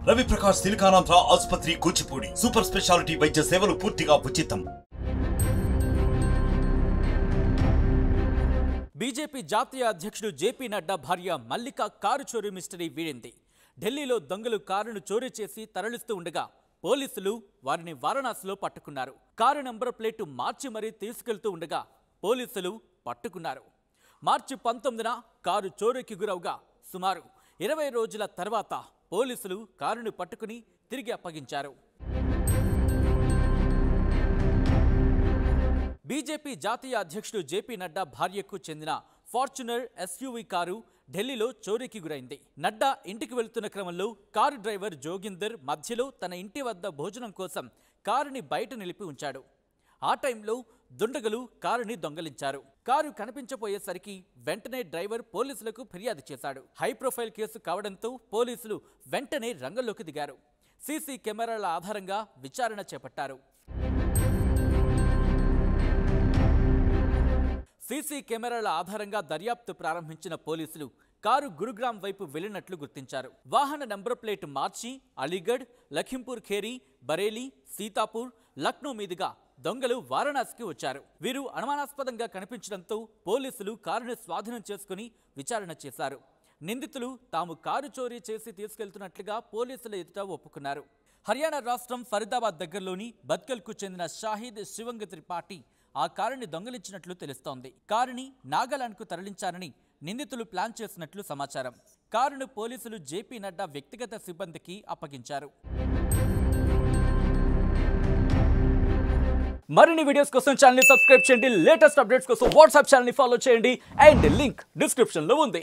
రవి ప్రకాష్ సిలికానాంధ్ర ఆసుపత్రి Kuchipudi super speciality వైద్య సేవలు పూర్తిగా ఉచితం. బీజేపీ జాతీయ అధ్యక్షుడు జేపీ నడ్డా భార్య మల్లిక కారు చోరీ మిస్టరీ వీడింది. ఢిల్లీలో దొంగలు కారును చోరీ చేసి తరలిస్తూ ఉండగా పోలీసులు వారిని వారణాసిలో పట్టుకున్నారు. కారు నంబర్ ప్లేటు మార్చి మరీ తీసుకెళ్తూ ఉండగా పోలీసులు పట్టుకున్నారు. మార్చి 19న కారు చోరీకి గురవుగా సుమారు 20 రోజుల తర్వాత పోలీసులు కారును పట్టుకుని తిరిగి అప్పగించారు. బీజేపీ జాతీయ అధ్యక్షుడు జేపీ నడ్డా భార్యకు చెందిన ఫార్చునర్ ఎస్యూవీ కారు ఢిల్లీలో చోరీకి గురైంది. నడ్డా ఇంటికి వెళ్తున్న క్రమంలో కారు డ్రైవర్ జోగిందర్ మధ్యలో తన ఇంటి వద్ద భోజనం కోసం కారుని బయట నిలిపి ఉంచాడు. ఆ టైంలో దుండగులు కారుని దొంగలించారు. కారు కనిపించపోయేసరికి వెంటనే డ్రైవర్ పోలీసులకు ఫిర్యాదు చేశాడు. హై ప్రొఫైల్ కేసు కావడంతో పోలీసులు వెంటనే రంగంలోకి దిగారు. సీసీ కెమెరాల ఆధారంగా విచారణ చేపట్టారు. సీసీ కెమెరాల ఆధారంగా దర్యాప్తు ప్రారంభించిన పోలీసులు కారు గురుగ్రామ్ వైపు వెళ్లినట్లు గుర్తించారు. వాహన నంబర్ ప్లేట్ మార్చి అలీగఢ్, లఖింపూర్ ఖేరి, బరేలీ, సీతాపూర్, లక్నో మీదుగా దొంగలు వారణాసికి వచ్చారు. వీరు అనుమానాస్పదంగా కనిపించడంతో పోలీసులు కారును స్వాధీనం చేసుకుని విచారణ చేశారు. నిందితులు తాము కారు చోరీ చేసి తీసుకెళ్తున్నట్లుగా పోలీసుల ఎదుట ఒప్పుకున్నారు. హర్యానా రాష్ట్రం ఫరీదాబాద్ దగ్గరలోని బద్కల్కు చెందిన షాహిద్ శివంగ్ త్రిపాఠి ఆ కారుని దొంగలించినట్లు తెలుస్తోంది. కారుని నాగాలాండ్కు తరలించారని నిందితులు ప్లాన్ చేసినట్లు సమాచారం. కారును పోలీసులు జేపీ నడ్డా వ్యక్తిగత సిబ్బందికి అప్పగించారు. మరిన్ని వీడియోస్ కోసం ఛానల్ ని సబ్స్క్రైబ్ చేయండి. లేటెస్ట్ అప్డేట్స్ కోసం వాట్సాప్ ఛానల్ ని ఫాలో చేయండి. అండ్ లింక్ డిస్క్రిప్షన్ లో ఉంది.